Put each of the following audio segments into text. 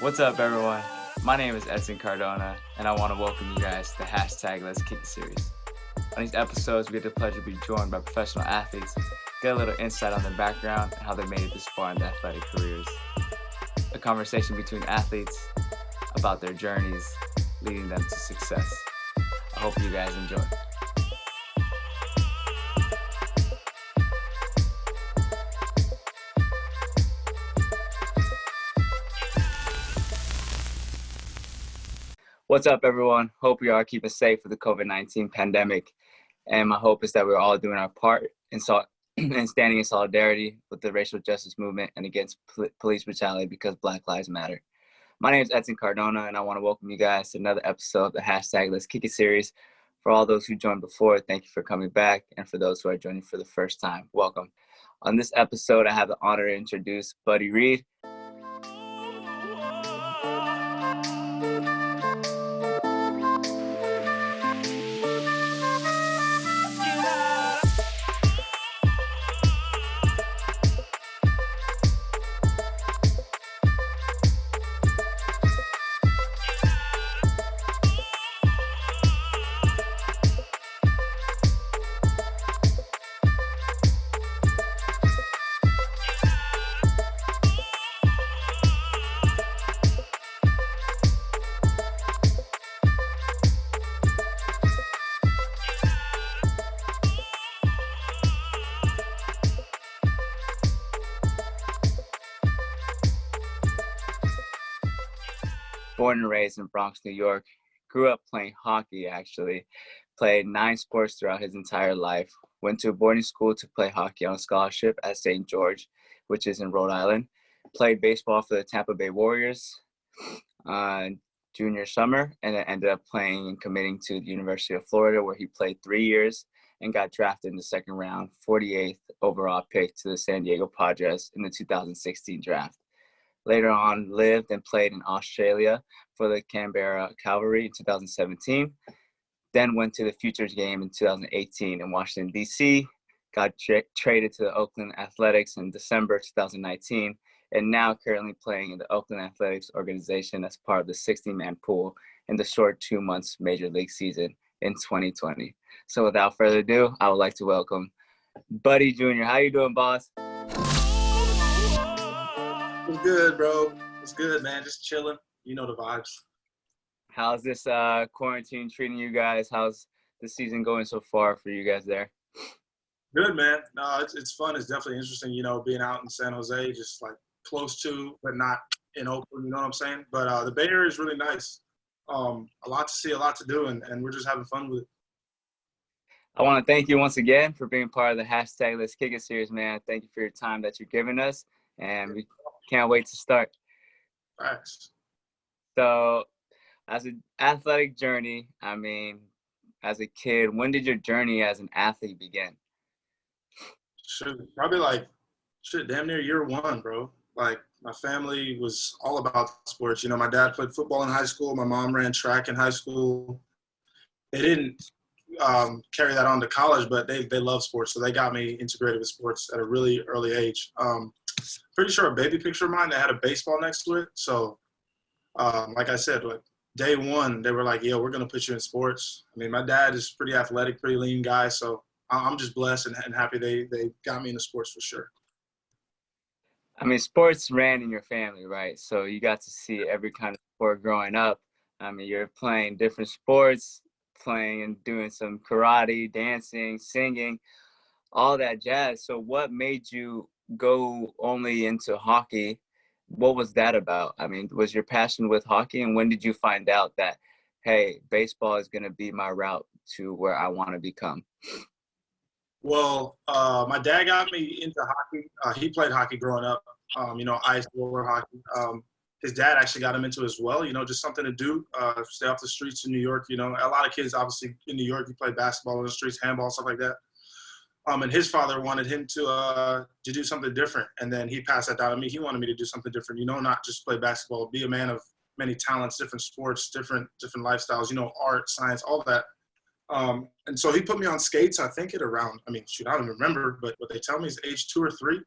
What's up, everyone? My name is Edson Cardona, and I want to welcome you guys to the hashtag Let's Kick It series. On these episodes, we get the pleasure to be joined by professional athletes, get a little insight on their background and how they made it this far in their athletic careers. A conversation between athletes about their journeys leading them to success. I hope you guys enjoy. What's up, everyone? Hope we are keeping safe with the COVID-19 pandemic. And my hope is that we're all doing our part and standing in solidarity with the racial justice movement and against police brutality because Black Lives Matter. My name is Edson Cardona, and I want to welcome you guys to another episode of the hashtag Let's Kick It series. For all those who joined before, thank you for coming back. And for those who are joining for the first time, welcome. On this episode, I have the honor to introduce Buddy Reed. Born and raised in Bronx, New York, grew up playing hockey actually, played 9 sports throughout his entire life, went to a boarding school to play hockey on scholarship at St. George, which is in Rhode Island, played baseball for the Tampa Bay Warriors junior summer, and then ended up playing and committing to the University of Florida, where he played 3 years and got drafted in the second round, 48th overall pick to the San Diego Padres in the 2016 draft. Later on, lived and played in Australia for the Canberra Cavalry in 2017. Then went to the Futures game in 2018 in Washington, D.C., got traded to the Oakland Athletics in December 2019, and now currently playing in the Oakland Athletics organization as part of the 60-man pool in the short 2 months Major League season in 2020. So without further ado, I would like to welcome Buddy Jr. How you doing, boss? It's good, bro. It's good, man. Just chilling. You know the vibes. How's this quarantine treating you guys? How's the season going so far for you guys there? Good, man. No, it's fun. It's definitely interesting, being out in San Jose, just like close to, but not in Oakland, you know what I'm saying? But the Bay Area is really nice. A lot to see, a lot to do, and we're just having fun with it. I want to thank you once again for being part of the hashtag Let's Kick It series, man. Thank you for your time that you're giving us, and we can't wait to start. Thanks. So, as an athletic journey, as a kid, when did your journey as an athlete begin? Probably damn near year one, bro. Like, my family was all about sports. My dad played football in high school. My mom ran track in high school. They didn't carry that on to college, but they love sports, so they got me integrated with sports at a really early age. Pretty sure a baby picture of mine that had a baseball next to it. So, like I said, day one, they were like, yo, we're going to put you in sports. My dad is pretty athletic, pretty lean guy. So I'm just blessed and happy they got me into sports for sure. Sports ran in your family, right? So you got to see every kind of sport growing up. You're playing different sports, playing and doing some karate, dancing, singing, all that jazz. So what made you go only into hockey? What was that about? Was your passion with hockey, and when did you find out that, hey, baseball is going to be my route to where I want to become? Well, my dad got me into hockey. He played hockey growing up, ice, roller hockey. His dad actually got him into it as well, just something to do, stay off the streets in New York. A lot of kids, obviously, in New York, you play basketball in the streets, handball, stuff like that. And his father wanted him to do something different. And then he passed that down to me. He wanted me to do something different, not just play basketball, be a man of many talents, different sports, different lifestyles, art, science, all that. And so he put me on skates, I think at around, I don't even remember, but what they tell me is age 2 or 3.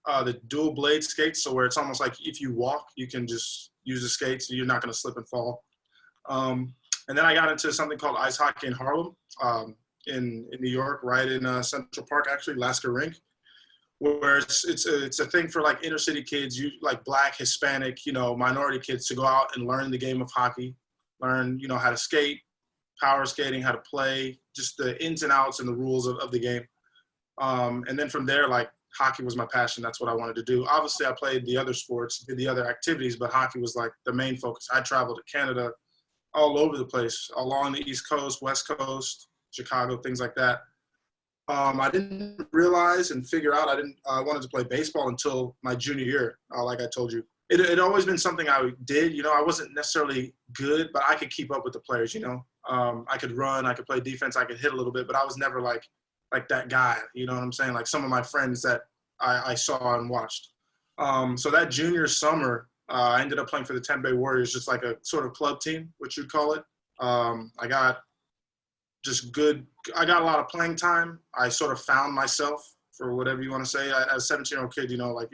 The dual blade skates, so where it's almost like if you walk, you can just use the skates, and you're not going to slip and fall. And then I got into something called ice hockey in Harlem, in New York, right in Central Park, actually, Lasker Rink, where it's a thing for like inner city kids, you like Black, Hispanic, minority kids to go out and learn the game of hockey, learn, how to skate, power skating, how to play, just the ins and outs and the rules of the game. And then from there, like, hockey was my passion. That's what I wanted to do. Obviously, I played the other sports, did the other activities, but hockey was like the main focus. I traveled to Canada, all over the place, along the East Coast, West Coast, Chicago, things like that. I didn't realize and figure out I wanted to play baseball until my junior year, like I told you. It had always been something I did. I wasn't necessarily good, but I could keep up with the players, I could run, I could play defense, I could hit a little bit, but I was never like that guy, you know what I'm saying? Like some of my friends that I saw and watched. So that junior summer, I ended up playing for the Tampa Bay Warriors, just like a sort of club team, what you'd call it. I got a lot of playing time. I sort of found myself, for whatever you want to say. As a 17-year-old kid, like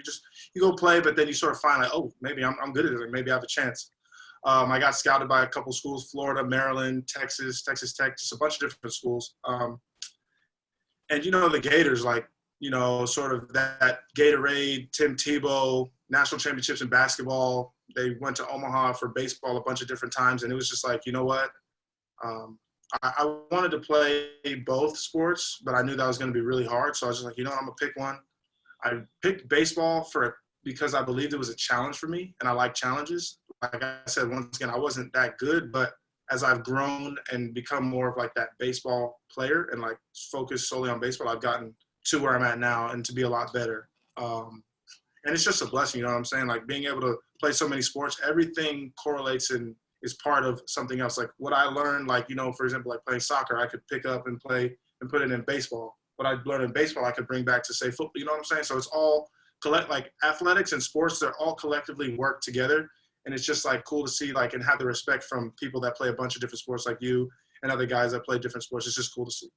you go play, but then you sort of find like, oh, maybe I'm good at it. Like maybe I have a chance. I got scouted by a couple schools, Florida, Maryland, Texas Tech, just a bunch of different schools. And the Gators, like, sort of that Gatorade, Tim Tebow, national championships in basketball. They went to Omaha for baseball a bunch of different times. And it was just like, you know what? I wanted to play both sports, but I knew that was going to be really hard. So I was just like, I'm going to pick one. I picked baseball because I believed it was a challenge for me, and I like challenges. Like I said, once again, I wasn't that good, but as I've grown and become more of like that baseball player and like focus solely on baseball, I've gotten to where I'm at now and to be a lot better. And it's just a blessing, you know what I'm saying? Like being able to play so many sports, everything correlates and is part of something else. Like what I learned, like, for example, like playing soccer, I could pick up and play and put it in baseball. What I learned in baseball, I could bring back to, say, football, you know what I'm saying? So it's all like athletics and sports, they're all collectively work together. And it's just like cool to see, like, and have the respect from people that play a bunch of different sports like you and other guys that play different sports. It's just cool to see.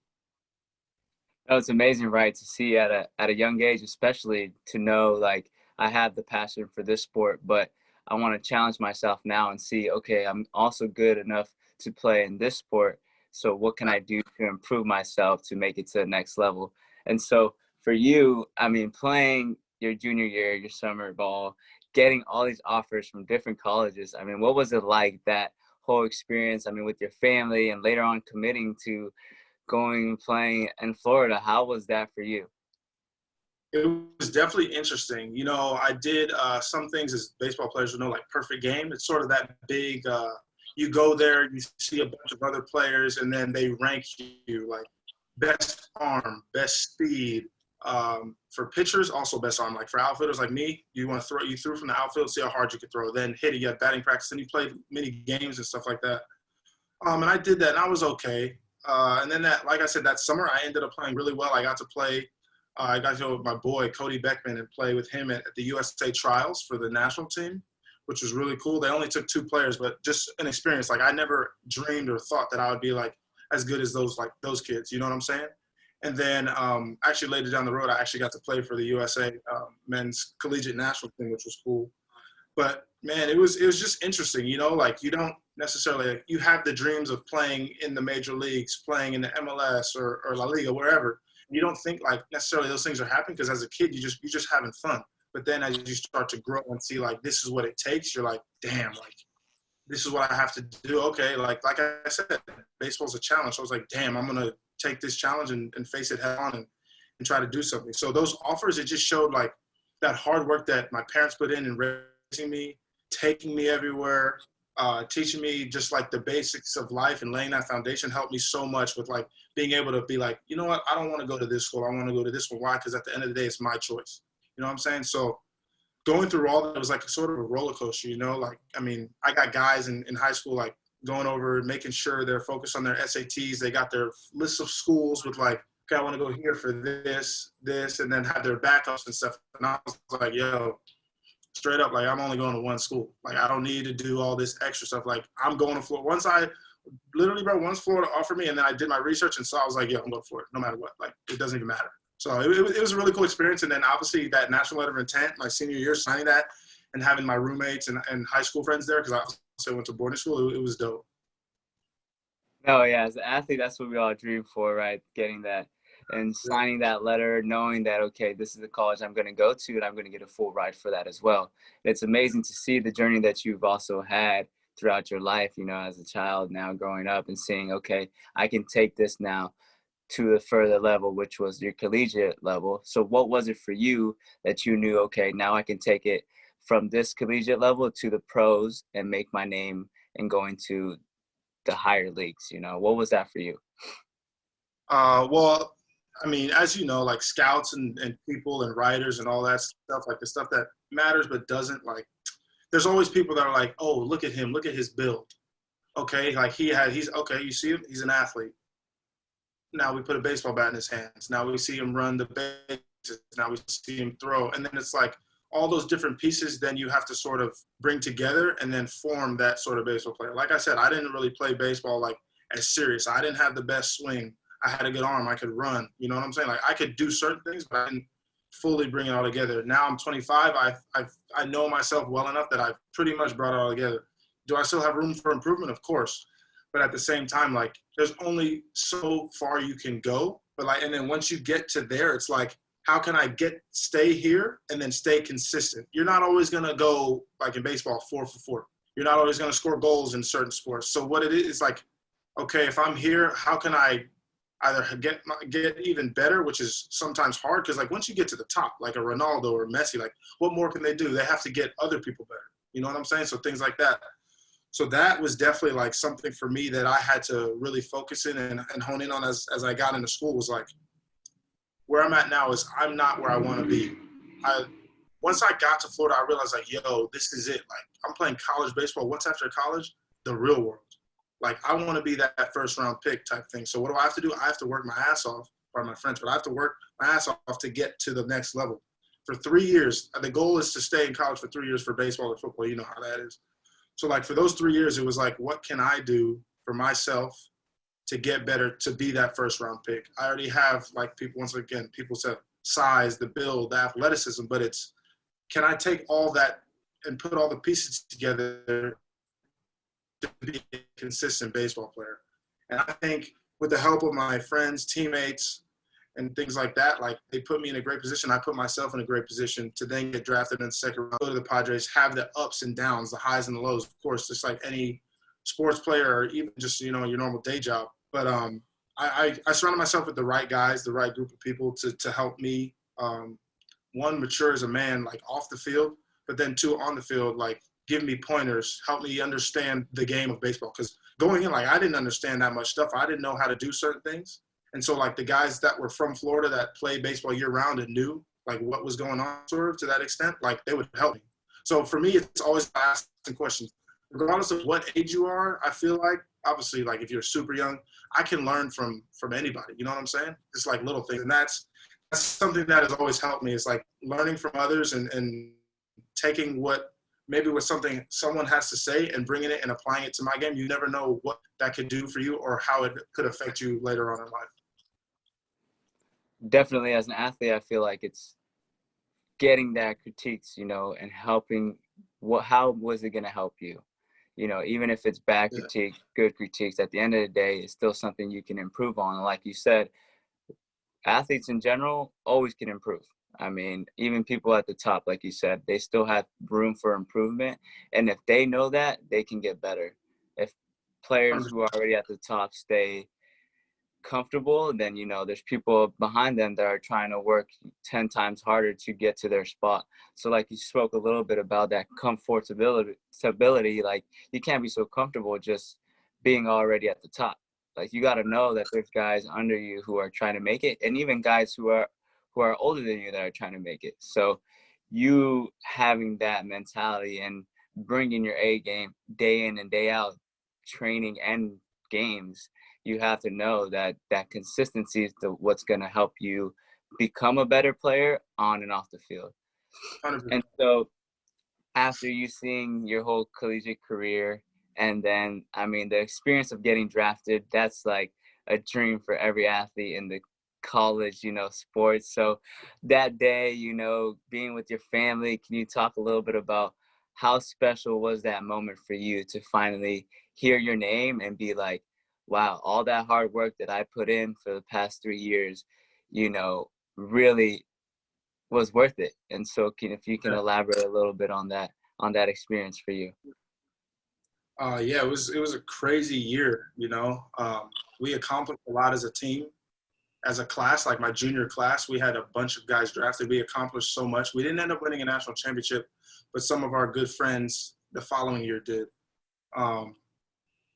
Oh, it's amazing, right? To see at a young age, especially to know, like, I have the passion for this sport, but I want to challenge myself now and see, okay, I'm also good enough to play in this sport. So what can I do to improve myself to make it to the next level? And so for you, I mean, playing your junior year, your summer ball, getting all these offers from different colleges. I mean, what was it like, that whole experience? I mean, with your family and later on committing to going and playing in Florida, how was that for you? It was definitely interesting. I did some things as baseball players would know, like perfect game. It's sort of that big, you go there, you see a bunch of other players, and then they rank you like best arm, best speed. For pitchers, also best arm. Like for outfielders like me, you threw from the outfield, see how hard you could throw. Then hit it, you had batting practice, and you played many games and stuff like that. And I did that, and I was okay. And then like I said, that summer I ended up playing really well. I got to play. I got to go with my boy, Cody Beckman, and play with him at the USA trials for the national team, which was really cool. They only took 2 players, but just an experience. Like I never dreamed or thought that I would be like as good as those kids. You know what I'm saying? And then actually later down the road, I actually got to play for the USA men's collegiate national team, which was cool. But man, it was just interesting. Like you don't necessarily, you have the dreams of playing in the major leagues, playing in the MLS or La Liga, wherever. You don't think like necessarily those things are happening because as a kid, you're just having fun. But then as you start to grow and see like this is what it takes, you're like, damn, like this is what I have to do. Okay, like I said, baseball's a challenge. So I was like, damn, I'm gonna take this challenge and face it head on and try to do something. So those offers, it just showed like that hard work that my parents put in raising me, taking me everywhere, teaching me just like the basics of life and laying that foundation helped me so much with like being able to be like, you know what, I don't want to go to this school. I want to go to this one. Why? Because at the end of the day, it's my choice. You know what I'm saying? So going through all that was like a sort of a roller coaster, like, I mean, I got guys in high school, like going over, making sure they're focused on their SATs. They got their list of schools with like, okay, I want to go here for this, and then have their backups and stuff. And I was like, yo, straight up, like, I'm only going to one school. Like, I don't need to do all this extra stuff. Like, I'm going to Florida. Once Florida offered me, and then I did my research, and so I was like, yeah, I'm going for it, no matter what. Like, it doesn't even matter. So it was a really cool experience. And then obviously that national letter of intent, my senior year, signing that, and having my roommates and high school friends there, because I also went to boarding school, it was dope. No, yeah, as an athlete, that's what we all dream for, right? Getting that and signing that letter, knowing that, okay, this is the college I'm going to go to, and I'm going to get a full ride for that as well. It's amazing to see the journey that you've also had throughout your life, you know, as a child, now growing up and seeing, okay, I can take this now to a further level, which was your collegiate level. So what was it for you that you knew, okay, now I can take it from this collegiate level to the pros and make my name and going to the higher leagues? You know, what was that for you? Well, I mean, as you know, like scouts and people and writers and all that stuff, like the stuff that matters but doesn't, like, there's always people that are like, oh, look at him, look at his build. Okay, like he's okay, you see him, he's an athlete. Now we put a baseball bat in his hands. Now we see him run the bases. Now we see him throw. And then it's like all those different pieces then you have to sort of bring together and then form that sort of baseball player. Like I said, I didn't really play baseball like as serious. I didn't have the best swing. I had a good arm. I could run. You know what I'm saying? Like I could do certain things, but I didn't fully bring it all together. Now I'm 25. I know myself well enough that I've pretty much brought it all together. Do I still have room for improvement? Of course. But at the same time, like there's only so far you can go. But like, and then once you get to there, it's like, how can I stay here and then stay consistent? You're not always gonna go like in baseball 4 for 4. You're not always gonna score goals in certain sports. So what it is like, okay, if I'm here, how can I either get even better, which is sometimes hard because like once you get to the top, like a Ronaldo or Messi, like what more can they do? They have to get other people better. You know what I'm saying? So things like that. So that was definitely like something for me that I had to really focus in and hone in on as I got into school was like, where I'm at now is I'm not where I want to be. Once I got to Florida, I realized like, yo, this is it. Like I'm playing college baseball. What's after college? The real world. Like I want to be that first round pick type thing. So what do I have to do? I have to work my ass off, by my friends, but I have to work my ass off to get to the next level. For 3 years, the goal is to stay in college for 3 years for baseball or football. You know how that is. So like for those 3 years, it was like, what can I do for myself to get better, to be that first round pick? I already have like people, once again, people said size, the build, the athleticism, but it's, can I take all that and put all the pieces together to be a consistent baseball player? And I think with the help of my friends, teammates, and things like that, like they put me in a great position. I put myself in a great position to then get drafted in the second round, go to the Padres, have the ups and downs, the highs and the lows, of course, just like any sports player or even just, you know, your normal day job. But I surrounded myself with the right guys, the right group of people to help me, one, mature as a man, like off the field, but then two, on the field, like give me pointers, help me understand the game of baseball. Because going in, like I didn't understand that much stuff. I didn't know how to do certain things. And so like the guys that were from Florida that played baseball year round and knew like what was going on sort of to that extent, like they would help me. So for me, it's always asking questions. Regardless of what age you are, I feel like obviously like if you're super young, I can learn from anybody. You know what I'm saying? It's like little things. And that's something that has always helped me. It's like learning from others and taking what something someone has to say and bringing it and applying it to my game. You never know what that could do for you or how it could affect you later on in life. Definitely, as an athlete, I feel like it's getting that critiques, you know, and helping. How was it going to help you? You know, even if it's bad critique, good critiques, at the end of the day, it's still something you can improve on. And like you said, athletes in general always can improve. I mean, even people at the top, like you said, they still have room for improvement. And if they know that, they can get better. If players who are already at the top stay comfortable, then, you know, there's people behind them that are trying to work 10 times harder to get to their spot. So like you spoke a little bit about that stability, like you can't be so comfortable just being already at the top. Like you got to know that there's guys under you who are trying to make it, and even guys who are older than you that are trying to make it. So you having that mentality and bringing your A game day in and day out, training and games, you have to know that consistency is what's going to help you become a better player on and off the field. 100%. And so after you seeing your whole collegiate career, and then, I mean, the experience of getting drafted, that's like a dream for every athlete in the college, you know, sports. So that day, you know, being with your family, can you talk a little bit about how special was that moment for you to finally hear your name and be like, wow, all that hard work that I put in for the past 3 years, really was worth it. And so if you can Yeah. elaborate a little bit on that experience for you. Yeah, it was a crazy year. We accomplished a lot as a team, as a class. Like my junior class, we had a bunch of guys drafted. We accomplished so much. We didn't end up winning a national championship, but some of our good friends the following year did.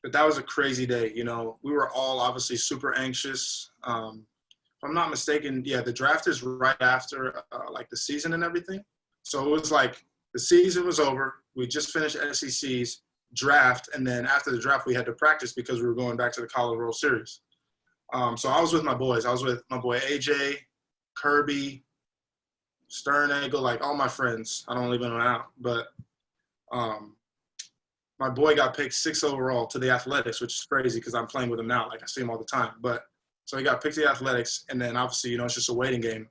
But that was a crazy day. We were all obviously super anxious. If I'm not mistaken, yeah, the draft is right after like the season and everything. So it was like the season was over. We just finished SEC's draft, and then after the draft, we had to practice because we were going back to the College World Series. So I was with my boys. I was with my boy AJ, Kirby, Sternagel, like all my friends. I don't leave them out, but my boy got picked 6th overall to the Athletics, which is crazy because I'm playing with him now. Like I see him all the time. But so he got picked to the Athletics, and then obviously, it's just a waiting game.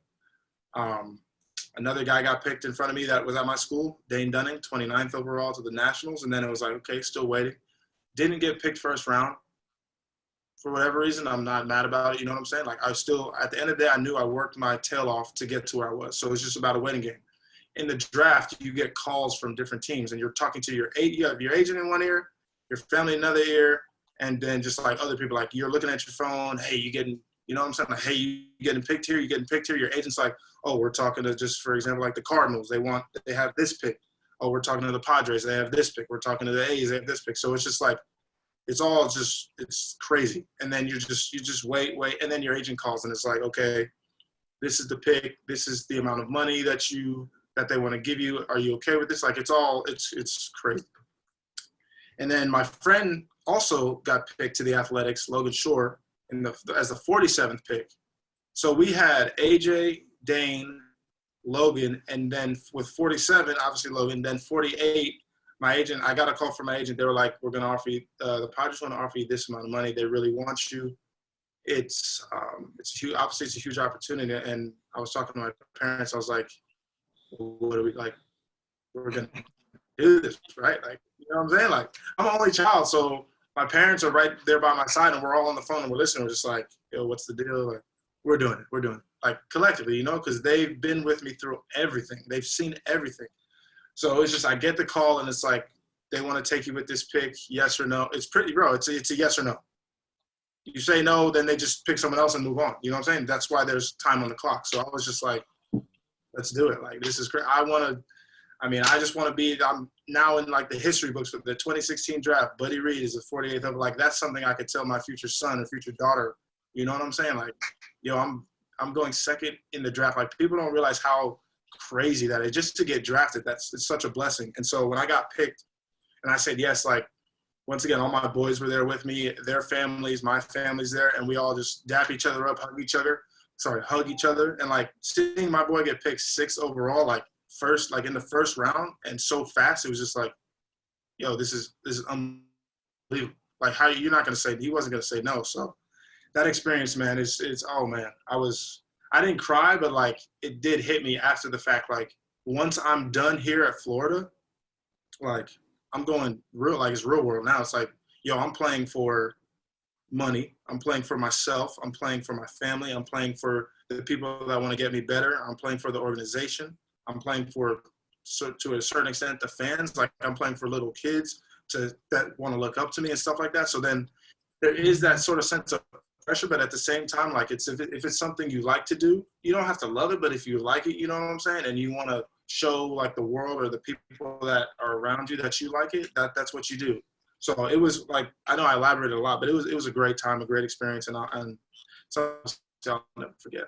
Another guy got picked in front of me that was at my school, Dane Dunning, 29th overall to the Nationals, and then it was like, okay, still waiting. Didn't get picked first round. For whatever reason, I'm not mad about it. You know what I'm saying? Like I still, at the end of the day, I knew I worked my tail off to get to where I was. So it's just about a waiting game. In the draft, you get calls from different teams, and you're talking to you have your agent in one ear, your family in another ear, and then just like other people, like you're looking at your phone. Hey, you getting, you know what I'm saying? Like, hey, you getting picked here? You getting picked here? Your agent's like, oh, we're talking to, just for example, like the Cardinals. They have this pick. Oh, we're talking to the Padres. They have this pick. We're talking to the A's. They have this pick. So it's just like, it's crazy. And then you just wait. And then your agent calls and it's like, okay, this is the pick. This is the amount of money that they want to give you. Are you okay with this? Like it's crazy. And then my friend also got picked to the Athletics, Logan Shore, as the 47th pick. So we had AJ, Dane, Logan, and then with 47, obviously Logan, then 48, my agent, I got a call from my agent. They were like, we're going to offer you, the Padres want to offer you this amount of money. They really want you. It's huge. Obviously, it's a huge opportunity. And I was talking to my parents. I was like, what are we like? We're going to do this, right? Like, you know what I'm saying? Like, I'm an only child. So my parents are right there by my side and we're all on the phone and we're listening. We're just like, yo, what's the deal? Like, we're doing it. We're doing it. Like collectively, because they've been with me through everything. They've seen everything. So it's just, I get the call and it's like, they want to take you with this pick, yes or no. It's pretty, bro, it's a yes or no. You say no, then they just pick someone else and move on. You know what I'm saying? That's why there's time on the clock. So I was just like, let's do it. Like, this is great. I just want to be, I'm now in like the history books for the 2016 draft. Buddy Reed is a 48th of, like, that's something I could tell my future son or future daughter. You know what I'm saying? Like, I'm going second in the draft. Like, people don't realize how crazy that is. Just to get drafted, it's such a blessing. And so when I got picked and I said yes, like, once again, all my boys were there with me, their families, my family's there, and we all just dap each other up, hug each other. And like seeing my boy get picked 6th overall, like in the first round, and so fast, it was just like, yo, this is unbelievable. Like, how you're not gonna say, he wasn't gonna say no. So that experience, man, it's oh man, I didn't cry, but like it did hit me after the fact. Like, once I'm done here at Florida, like I'm going real, like it's real world now. It's like, yo, I'm playing for money. I'm playing for myself. I'm playing for my family. I'm playing for the people that want to get me better. I'm playing for the organization. I'm playing for, so to a certain extent, the fans. Like, I'm playing for little kids that want to look up to me and stuff like that. So then there is that sort of sense of pressure, but at the same time, like, if it's something you like to do, you don't have to love it, but if you like it, you know what I'm saying, and you want to show like the world or the people that are around you that you like it, that's what you do. So it was like, I know I elaborated a lot, but it was a great time, a great experience, and something I'll never forget.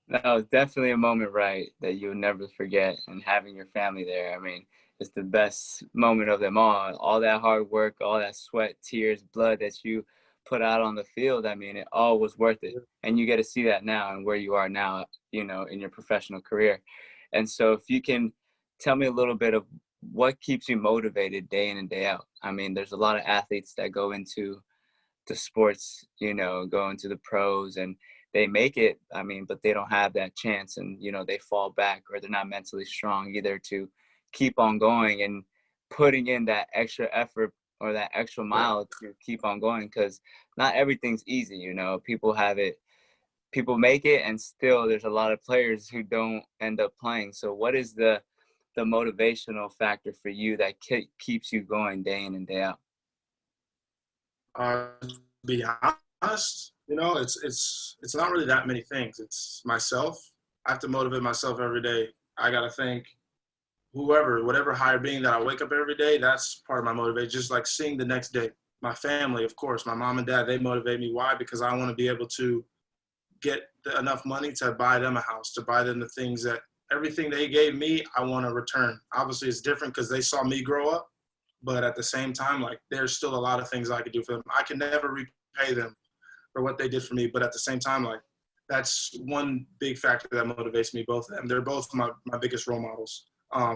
No, definitely a moment, right, that you'll never forget. And having your family there, I mean, it's the best moment of them all. All that hard work, all that sweat, tears, blood that you put out on the field, I mean, it all was worth it. And you get to see that now and where you are now, in your professional career. And so if you can tell me a little bit of what keeps you motivated day in and day out. I mean, there's a lot of athletes that go into the sports, go into the pros, and they make it, I mean, but they don't have that chance, and, they fall back, or they're not mentally strong either to keep on going and putting in that extra effort or that extra mile to keep on going, because not everything's easy. You know, people make it, and still there's a lot of players who don't end up playing. So what is the motivational factor for you that keeps you going day in and day out? To be honest, you know, it's not really that many things. It's myself. I have to motivate myself every day. I gotta think whatever higher being that I wake up every day, that's part of my motivation. Just like seeing the next day. My family, of course, my mom and dad, they motivate me. Why? Because I want to be able to get enough money to buy them a house, to buy them the things that everything they gave me, I want to return. Obviously, it's different because they saw me grow up, but at the same time, like there's still a lot of things I could do for them. I can never repay them for what they did for me, but at the same time, like that's one big factor that motivates me. Both of them, they're both my biggest role models. I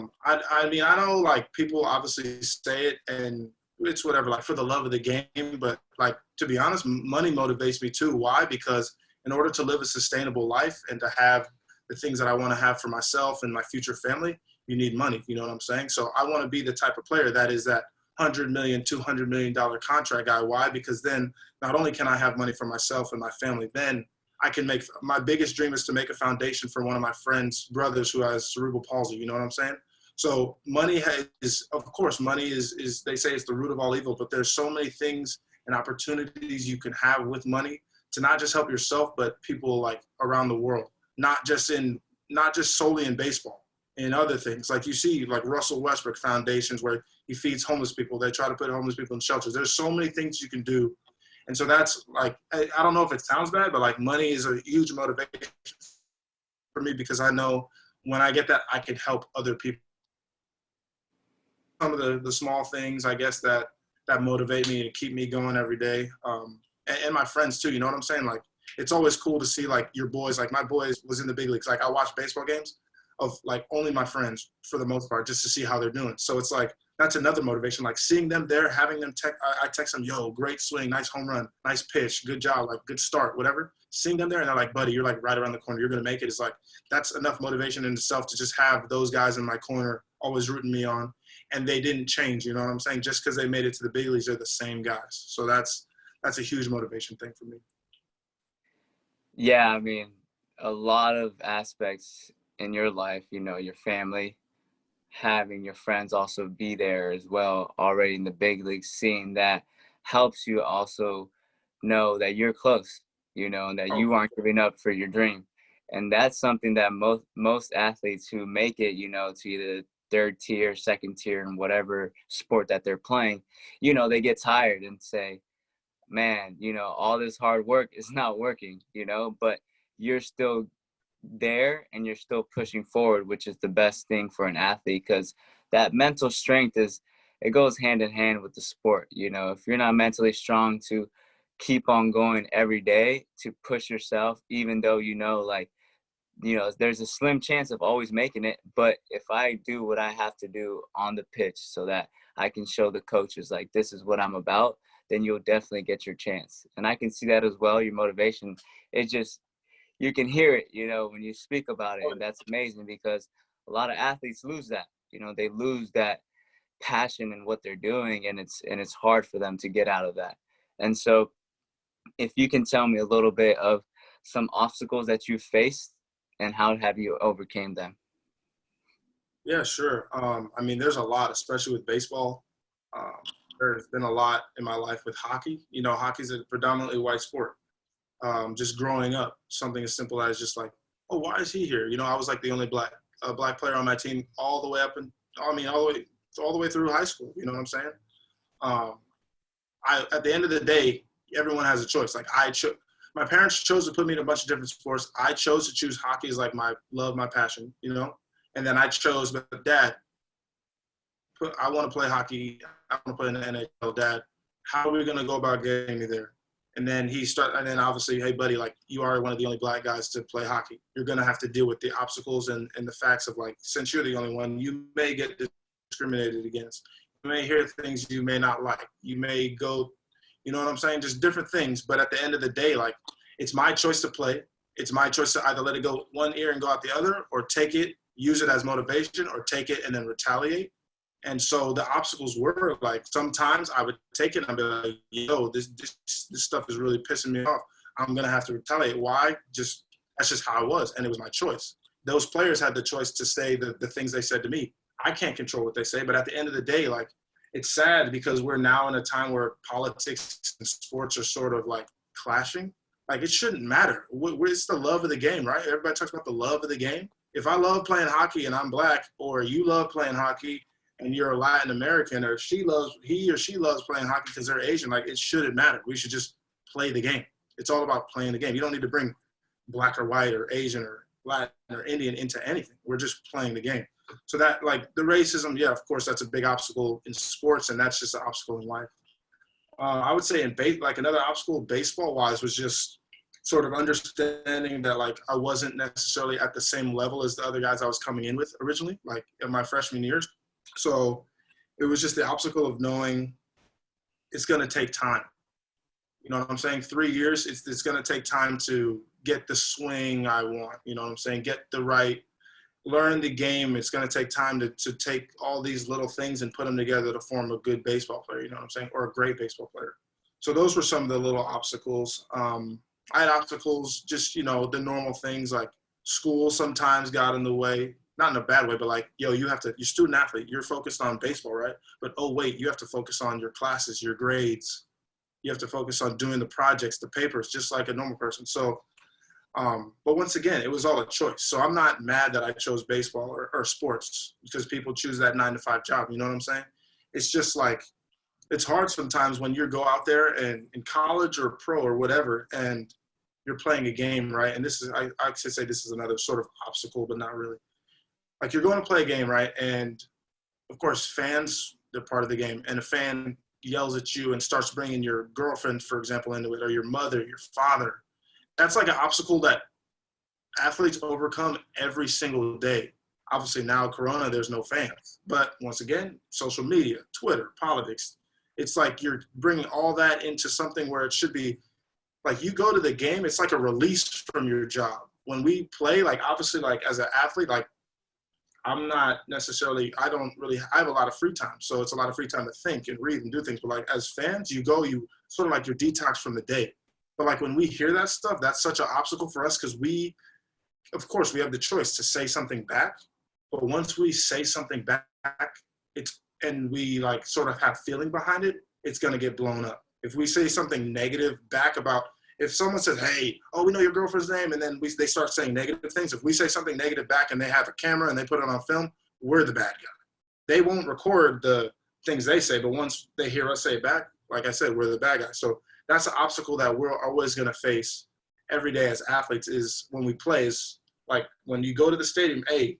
mean, I know like people obviously say it and it's whatever, like for the love of the game, but like to be honest, money motivates me too. Why? Because in order to live a sustainable life and to have the things that I want to have for myself and my future family, you need money. You know what I'm saying? So I want to be the type of player that is that $100 million, $200 million contract guy. Why? Because then not only can I have money for myself and my family, then I can make, my biggest dream is to make a foundation for one of my friends' brothers who has cerebral palsy. You know what I'm saying? So money is, of course, money is they say it's the root of all evil, but there's so many things and opportunities you can have with money to not just help yourself, but people like around the world, not just solely in baseball, in other things. Like you see like Russell Westbrook foundations where he feeds homeless people. They try to put homeless people in shelters. There's so many things you can do. And so that's like, I don't know if it sounds bad, but like money is a huge motivation for me because I know when I get that, I can help other people. Some of the small things, I guess, that motivate me and keep me going every day. And my friends too, you know what I'm saying? Like, it's always cool to see like your boys, like my boys was in the big leagues. Like I watch baseball games of like only my friends for the most part, just to see how they're doing. So it's like, that's another motivation. Like seeing them there, having them I text them, yo, great swing, nice home run, nice pitch, good job, like good start, whatever. Seeing them there and they're like, buddy, you're like right around the corner. You're going to make it. It's like, that's enough motivation in itself to just have those guys in my corner always rooting me on. And they didn't change, you know what I'm saying? Just because they made it to the big leagues, they're the same guys. So that's a huge motivation thing for me. Yeah, I mean, a lot of aspects in your life, you know, your family, having your friends also be there as well, already in the big leagues, seeing that helps you also know that you're close, you know, and that you aren't giving up for your dream. And that's something that most athletes who make it, you know, to either third tier, second tier, in whatever sport that they're playing, you know, they get tired and say, man, you know, all this hard work is not working, you know, but you're still there and you're still pushing forward, which is the best thing for an athlete, because that mental strength it goes hand in hand with the sport. You know, if you're not mentally strong to keep on going every day, to push yourself, even though, you know, like, you know, there's a slim chance of always making it. But if I do what I have to do on the pitch so that I can show the coaches, like, this is what I'm about, then you'll definitely get your chance. And I can see that as well. Your motivation, it just, you can hear it, you know, when you speak about it. And that's amazing because a lot of athletes lose that, you know, they lose that passion in what they're doing, and it's hard for them to get out of that. And so if you can tell me a little bit of some obstacles that you faced and how have you overcame them? Yeah, sure. I mean, there's a lot, especially with baseball. Um, there's been a lot in my life with hockey. You know, hockey's a predominantly white sport. Just growing up, something as simple as just like, oh, why is he here? You know, I was like the only black player on my team all the way up and all the way through high school. You know what I'm saying? At the end of the day, everyone has a choice. Like my parents chose to put me in a bunch of different sports. I chose to choose hockey as like my love, my passion, you know? And then I chose, but Dad, I want to play hockey. I want to play in the NHL. Dad, how are we going to go about getting me there? And then and then obviously, hey buddy, like you are one of the only black guys to play hockey. You're going to have to deal with the obstacles and the facts of like, since you're the only one, you may get discriminated against. You may hear things you may not like. You may go, you know what I'm saying? Just different things. But at the end of the day, like it's my choice to play. It's my choice to either let it go one ear and go out the other or take it use it as motivation or take it and then retaliate. And so the obstacles were like, sometimes I would take it and I'd be like, yo, this stuff is really pissing me off. I'm going to have to retaliate. Why? That's just how I was. And it was my choice. Those players had the choice to say the things they said to me. I can't control what they say, but at the end of the day, like, it's sad because we're now in a time where politics and sports are sort of like clashing. Like, it shouldn't matter. It's the love of the game, right? Everybody talks about the love of the game. If I love playing hockey and I'm black, or you love playing hockey and you're a Latin American, or he or she loves playing hockey because they're Asian, like, it shouldn't matter. We should just play the game. It's all about playing the game. You don't need to bring black or white or Asian or Latin or Indian into anything. We're just playing the game. So that, like, the racism, yeah, of course, that's a big obstacle in sports, and that's just an obstacle in life. I would say like another obstacle baseball-wise was just sort of understanding that, like, I wasn't necessarily at the same level as the other guys I was coming in with originally, like in my freshman years. So it was just the obstacle of knowing it's going to take time. You know what I'm saying? 3 years, it's going to take time to get the swing I want. You know what I'm saying? Learn the game. It's going to take time to take all these little things and put them together to form a good baseball player, you know what I'm saying? Or a great baseball player. So those were some of the little obstacles. I had obstacles, just, you know, the normal things like school sometimes got in the way, not in a bad way, but like, yo, you're student athlete, you're focused on baseball, right? But, oh, wait, you have to focus on your classes, your grades. You have to focus on doing the projects, the papers, just like a normal person. So, but once again, it was all a choice. So I'm not mad that I chose baseball or sports, because people choose that 9-to-5 job. You know what I'm saying? It's just like, it's hard sometimes when you go out there and in college or pro or whatever, and you're playing a game, right? And this is, I should say this is another sort of obstacle, but not really. Like, you're going to play a game, right? And of course, fans, they're part of the game. And a fan yells at you and starts bringing your girlfriend, for example, into it, or your mother, your father. That's like an obstacle that athletes overcome every single day. Obviously now Corona, there's no fans. But once again, social media, Twitter, politics, it's like you're bringing all that into something where it should be like, you go to the game, it's like a release from your job. When we play, like, obviously, like, as an athlete, like, I'm not necessarily, I have a lot of free time. So it's a lot of free time to think and read and do things. But like, as fans, you sort of like, your detox from the day. But like, when we hear that stuff, that's such an obstacle for us, because of course, we have the choice to say something back. But once we say something back, and we like sort of have feeling behind it, it's going to get blown up. If we say something negative back about, if someone says, hey, oh, we know your girlfriend's name, and then they start saying negative things, if we say something negative back and they have a camera and they put it on film, we're the bad guy. They won't record the things they say, but once they hear us say it back, like I said, we're the bad guy. So that's an obstacle that we're always going to face every day as athletes, is when we play, is like, when you go to the stadium, hey,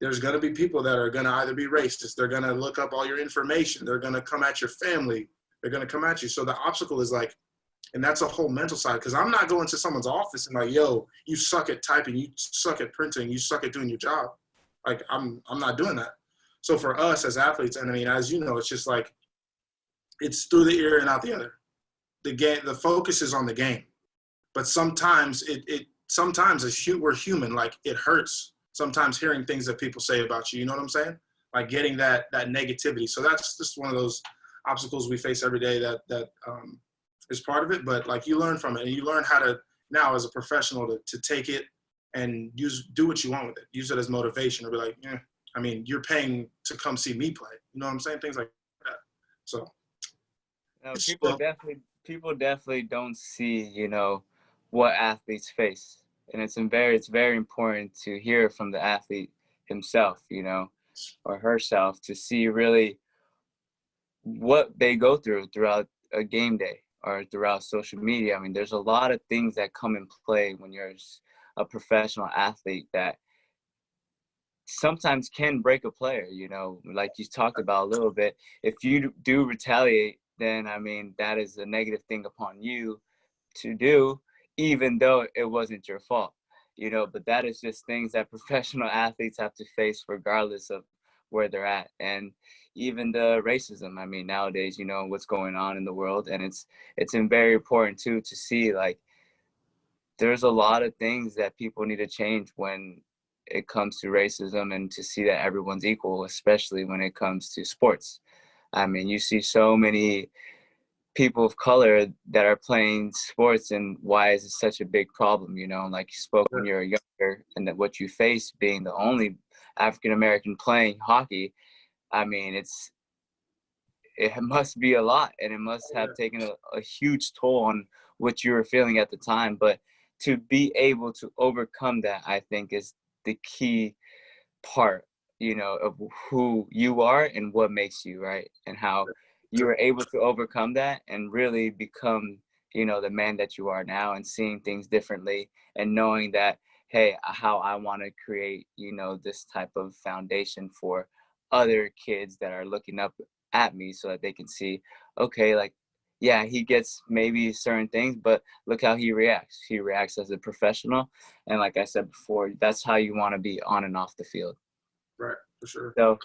there's going to be people that are going to either be racist, they're going to look up all your information, they're going to come at your family, they're going to come at you. So the obstacle is like, and that's a whole mental side, because I'm not going to someone's office and like, yo, you suck at typing, you suck at printing, you suck at doing your job. Like, I'm not doing that. So for us as athletes, and I mean, as you know, it's just like, it's through the ear and out the other. The focus is on the game. But sometimes sometimes we're human, like, it hurts sometimes hearing things that people say about you, you know what I'm saying? Like, getting that negativity. So that's just one of those obstacles we face every day that is part of it. But like, you learn from it, and you learn how to now as a professional to take it and do what you want with it. Use it as motivation, or be like, yeah, I mean, you're paying to come see me play. You know what I'm saying? Things like that. So people definitely don't see, you know, what athletes face. And it's very important to hear from the athlete himself, you know, or herself, to see really what they go throughout a game day or throughout social media. I mean, there's a lot of things that come in play when you're a professional athlete that sometimes can break a player, you know, like you talked about a little bit. If you do retaliate, then, I mean, that is a negative thing upon you to do, even though it wasn't your fault, you know. But that is just things that professional athletes have to face regardless of where they're at. And even the racism, I mean, nowadays, you know, what's going on in the world. And it's very important too to see, like, there's a lot of things that people need to change when it comes to racism and to see that everyone's equal, especially when it comes to sports. I mean, you see so many people of color that are playing sports, and why is it such a big problem? You know, like you spoke when you were younger, and that what you face being the only African American playing hockey. I mean, it must be a lot, and it must have taken a huge toll on what you were feeling at the time. But to be able to overcome that, I think, is the key part, you know, of who you are and what makes you, right? And how you were able to overcome that and really become, you know, the man that you are now, and seeing things differently, and knowing that, hey, how I want to create, you know, this type of foundation for other kids that are looking up at me, so that they can see, okay, like, yeah, he gets maybe certain things, but look how he reacts. He reacts as a professional. And like I said before, that's how you want to be on and off the field. Right, for sure. So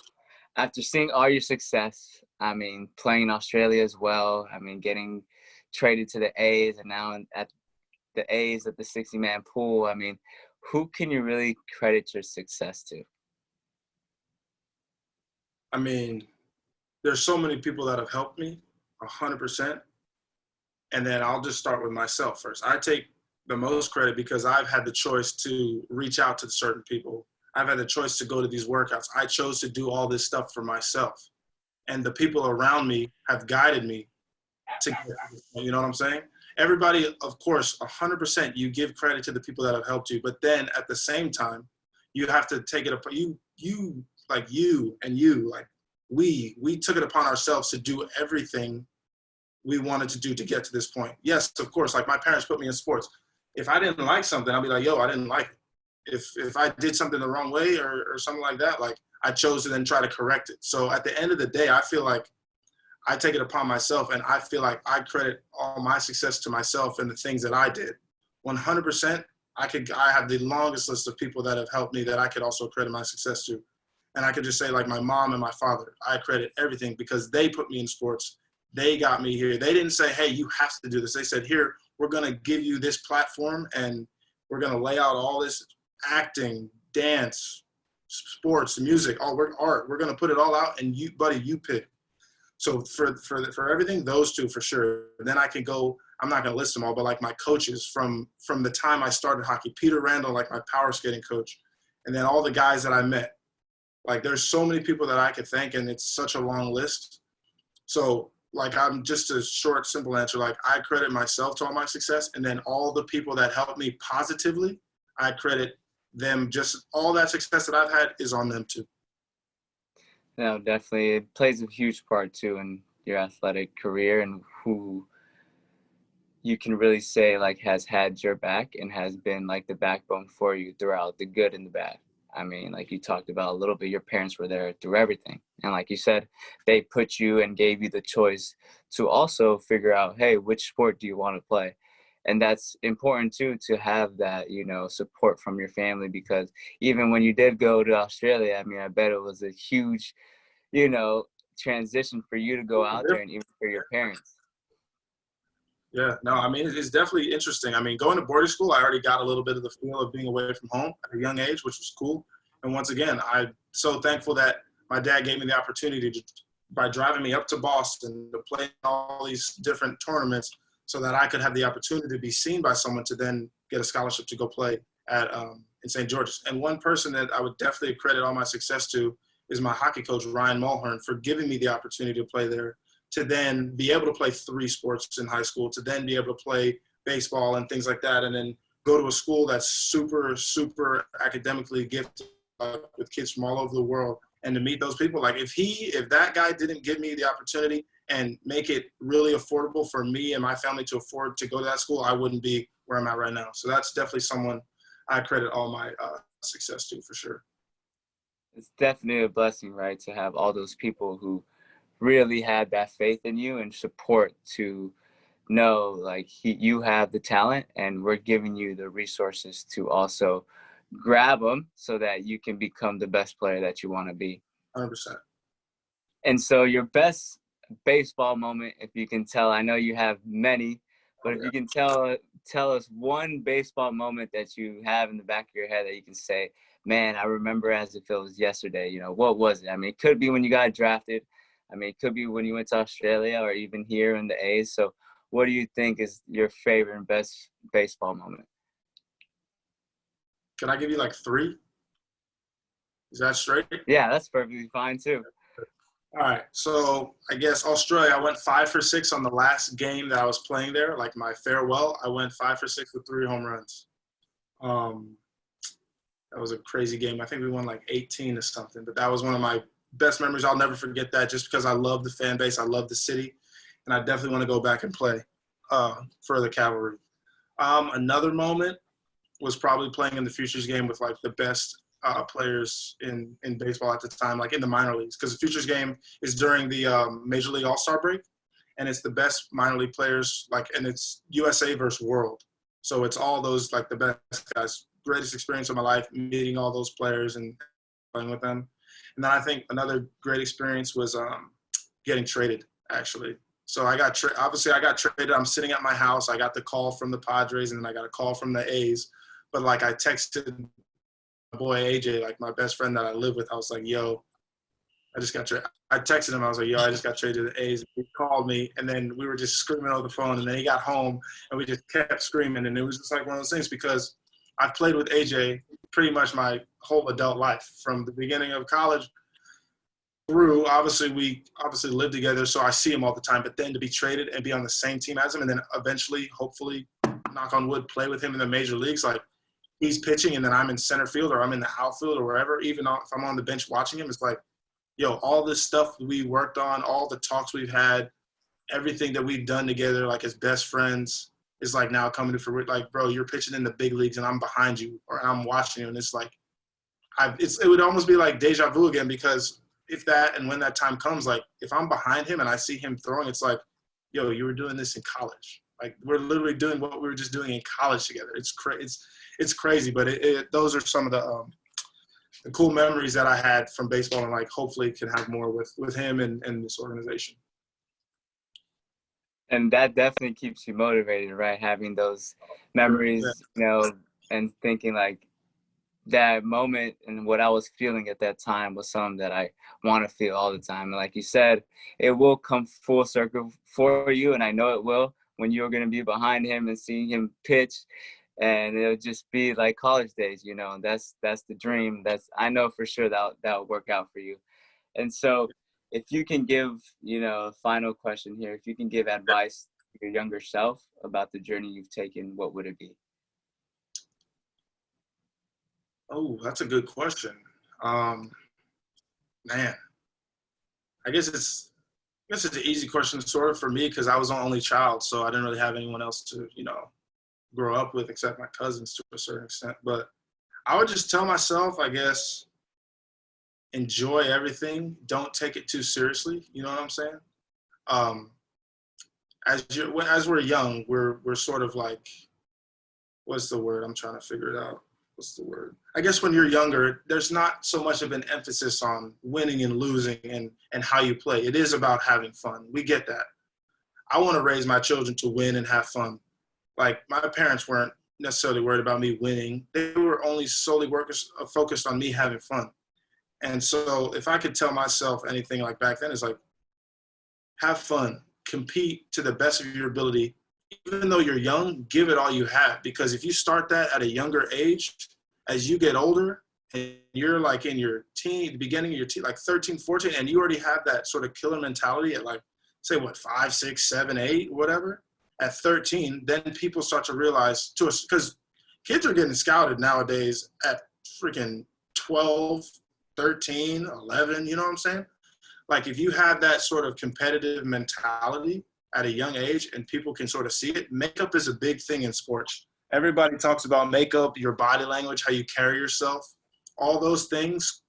after seeing all your success, I mean, playing Australia as well, I mean, getting traded to the A's, and now at the A's at the 60-man pool, I mean, who can you really credit your success to? I mean, there's so many people that have helped me 100%. And then I'll just start with myself first. I take the most credit because I've had the choice to reach out to certain people. I've had the choice to go to these workouts. I chose to do all this stuff for myself. And the people around me have guided me to get to this point, you know what I'm saying? Everybody, of course, 100% you give credit to the people that have helped you. But then at the same time, you have to take it upon we took it upon ourselves to do everything we wanted to do to get to this point. Yes, of course, like my parents put me in sports. If I didn't like something, I'd be like, yo, I didn't like it. If I did something the wrong way or something like that, like I chose to then try to correct it. So at the end of the day, I feel like I take it upon myself, and I feel like I credit all my success to myself and the things that I did. 100%, I have the longest list of people that have helped me that I could also credit my success to. And I could just say, like, my mom and my father, I credit everything because they put me in sports. They got me here. They didn't say, hey, you have to do this. They said, here, we're going to give you this platform, and we're going to lay out all this acting, dance, sports, music, all art. We're going to put it all out, and you, buddy, you pick. So for everything, those two for sure. And then I can go, I'm not going to list them all, but like my coaches from the time I started hockey, Peter Randall, like my power skating coach, and then all the guys that I met. Like there's so many people that I could thank, and it's such a long list. So like I'm just a short, simple answer. Like I credit myself to all my success, and then all the people that helped me positively, I credit them. Just all that success that I've had is on them too. No, definitely. It plays a huge part too in your athletic career, and who you can really say like has had your back and has been like the backbone for you throughout the good and the bad. I mean, like you talked about a little bit, your parents were there through everything. And like you said, they put you and gave you the choice to also figure out, hey, which sport do you want to play? And that's important too, to have that, you know, support from your family, because even when you did go to Australia, I mean, I bet it was a huge, you know, transition for you to go out there, and even for your parents. Yeah, no, I mean, it's definitely interesting. I mean, going to boarding school, I already got a little bit of the feel of being away from home at a young age, which was cool. And once again, I'm so thankful that my dad gave me the opportunity to, by driving me up to Boston to play in all these different tournaments, so that I could have the opportunity to be seen by someone to then get a scholarship to go play at in St. George's. And one person that I would definitely credit all my success to is my hockey coach, Ryan Mulhern, for giving me the opportunity to play there, to then be able to play 3 sports in high school, to then be able to play baseball and things like that, and then go to a school that's super, super academically gifted with kids from all over the world. And to meet those people, like if that guy didn't give me the opportunity and make it really affordable for me and my family to afford to go to that school, I wouldn't be where I'm at right now. So that's definitely someone I credit all my success to, for sure. It's definitely a blessing, right, to have all those people who really had that faith in you and support to know like you have the talent, and we're giving you the resources to also grab them so that you can become the best player that you want to be. 100%. And so your best baseball moment, if you can tell, I know you have many, but if you can tell us one baseball moment that you have in the back of your head that you can say, man, I remember as if it was yesterday. You know, what was it? I mean, it could be when you got drafted. I mean, it could be when you went to Australia or even here in the A's. So what do you think is your favorite and best baseball moment? Can I give you like 3? Is that straight? Yeah, that's perfectly fine too. All right. So I guess Australia, I went 5 for 6 on the last game that I was playing there, like my farewell. I went 5 for 6 with 3 home runs. That was a crazy game. I think we won like 18 or something, but that was one of my best memories. I'll never forget that just because I love the fan base. I love the city, and I definitely want to go back and play for the Cavalry. Another moment was probably playing in the Futures game with like the best players in baseball at the time, like in the minor leagues, because the Futures game is during the Major League All-Star break, and it's the best minor league players, like, and it's USA versus World. So it's all those, like, the best guys. Greatest experience of my life, meeting all those players and playing with them. And then I think another great experience was getting traded, actually. So I got obviously I got traded. I'm sitting at my house. I got the call from the Padres, and then I got a call from the A's. But, like, I texted my boy AJ, like my best friend that I live with. I was like, yo, I just got traded. I texted him. I was like, yo, I just got traded to the A's. He called me, and then we were just screaming over the phone. And then he got home, and we just kept screaming. And it was just like one of those things because I've played with AJ pretty much my whole adult life, from the beginning of college through. Obviously, we live together, so I see him all the time. But then to be traded and be on the same team as him, and then eventually, hopefully, knock on wood, play with him in the major leagues, like, he's pitching and then I'm in center field or I'm in the outfield or wherever, even if I'm on the bench watching him, it's like, yo, all this stuff we worked on, all the talks we've had, everything that we've done together, like as best friends, is like now coming to fruition. Like, bro, you're pitching in the big leagues and I'm behind you, or I'm watching you. And it's like, it would almost be like deja vu again, because if that and when that time comes, like, if I'm behind him and I see him throwing, it's like, yo, you were doing this in college. Like, we're literally doing what we were just doing in college together. It's crazy, but those are some of the cool memories that I had from baseball, and, like, hopefully can have more with him and this organization. And that definitely keeps you motivated, right? Having those memories, you know, and thinking like that moment and what I was feeling at that time was something that I want to feel all the time. And like you said, it will come full circle for you. And I know it will, when you're going to be behind him and seeing him pitch, and it'll just be like college days, you know. And that's the dream. I know for sure that'll work out for you. And so if you can give, you know, a final question here, if you can give advice to your younger self about the journey you've taken, what would it be? Oh, that's a good question. Man, I guess it's an easy question sort of for me, because I was an only child, so I didn't really have anyone else to, you know, grow up with except my cousins to a certain extent. But I would just tell myself, I guess, enjoy everything. Don't take it too seriously. You know what I'm saying? As we're young, we're sort of like, what's the word? I'm trying to figure it out. What's the word? I guess when you're younger, there's not so much of an emphasis on winning and losing and how you play. It is about having fun. We get that. I want to raise my children to win and have fun. Like, my parents weren't necessarily worried about me winning. They were only solely focused on me having fun. And so if I could tell myself anything, like back then, it's like, have fun, compete to the best of your ability. Even though you're young, give it all you have. Because if you start that at a younger age, as you get older and you're like in your the beginning of your teen, like 13, 14, and you already have that sort of killer mentality at, like, say, 5, 6, 7, 8, whatever, at 13, then people start to realize, because kids are getting scouted nowadays at freaking 12, 13, 11, you know what I'm saying? Like, if you have that sort of competitive mentality at a young age and people can sort of see it, makeup is a big thing in sports. Everybody talks about makeup, your body language, how you carry yourself. All those things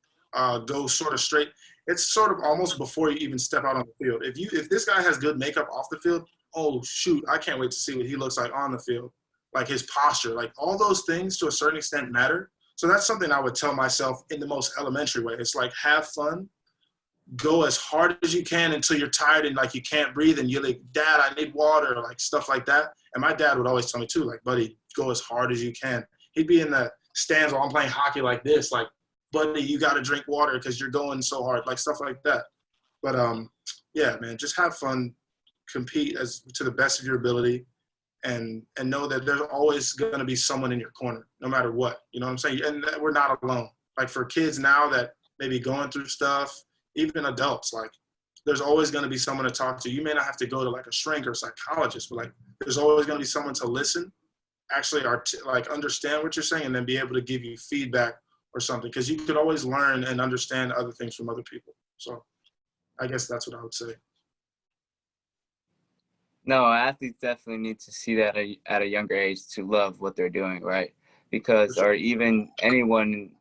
go sort of straight. It's sort of almost before you even step out on the field. If this guy has good makeup off the field, oh, shoot, I can't wait to see what he looks like on the field. Like, his posture, like, all those things to a certain extent matter. So that's something I would tell myself in the most elementary way. It's like, have fun, go as hard as you can until you're tired and, like, you can't breathe and you're like, Dad, I need water, or like stuff like that. And my dad would always tell me too, like, buddy, go as hard as you can. He'd be in the stands while I'm playing hockey like this, like, buddy, you got to drink water because you're going so hard, like stuff like that. But yeah, man, just have fun, compete as to the best of your ability, and know that there's always going to be someone in your corner, no matter what. You know what I'm saying? And that we're not alone. Like for kids now that may be going through stuff, even adults, like there's always going to be someone to talk to. You may not have to go to like a shrink or psychologist, but like there's always going to be someone to listen, actually like understand what you're saying, and then be able to give you feedback or something, because you could always learn and understand other things from other people. So I guess that's what I would say. No, athletes definitely need to see that at a younger age to love what they're doing, right? Because, or even anyone,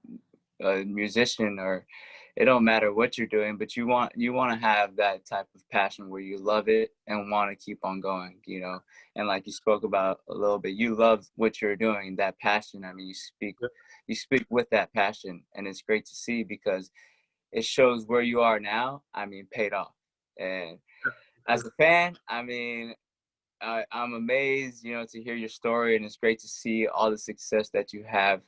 a musician, or it don't matter what you're doing, but you want to have that type of passion where you love it and want to keep on going, you know. And like you spoke about a little bit, you love what you're doing, that passion. I mean, you speak with that passion, and it's great to see because it shows where you are now. I mean, paid off. And as a fan, I mean, I'm amazed, you know, to hear your story, and it's great to see all the success that you have,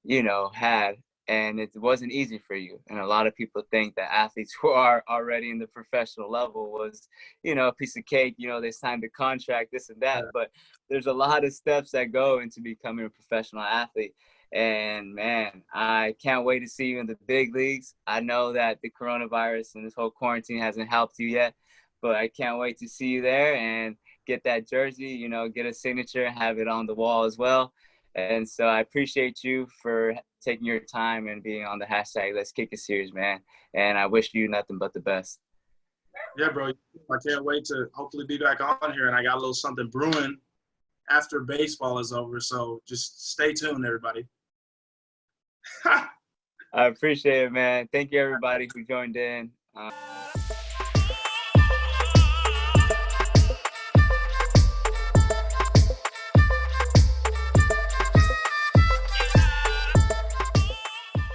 you know, had. And it wasn't easy for you. And a lot of people think that athletes who are already in the professional level was, you know, a piece of cake, you know, they signed a contract, this and that. But there's a lot of steps that go into becoming a professional athlete. And man, I can't wait to see you in the big leagues. I know that the coronavirus and this whole quarantine hasn't helped you yet, but I can't wait to see you there and get that jersey, you know, get a signature and have it on the wall as well. And so I appreciate you for taking your time and being on the hashtag Let's Kick It series, man. And I wish you nothing but the best. Yeah, bro. I can't wait to hopefully be back on here. And I got a little something brewing after baseball is over. So just stay tuned, everybody. I appreciate it, man. Thank you, everybody who joined in.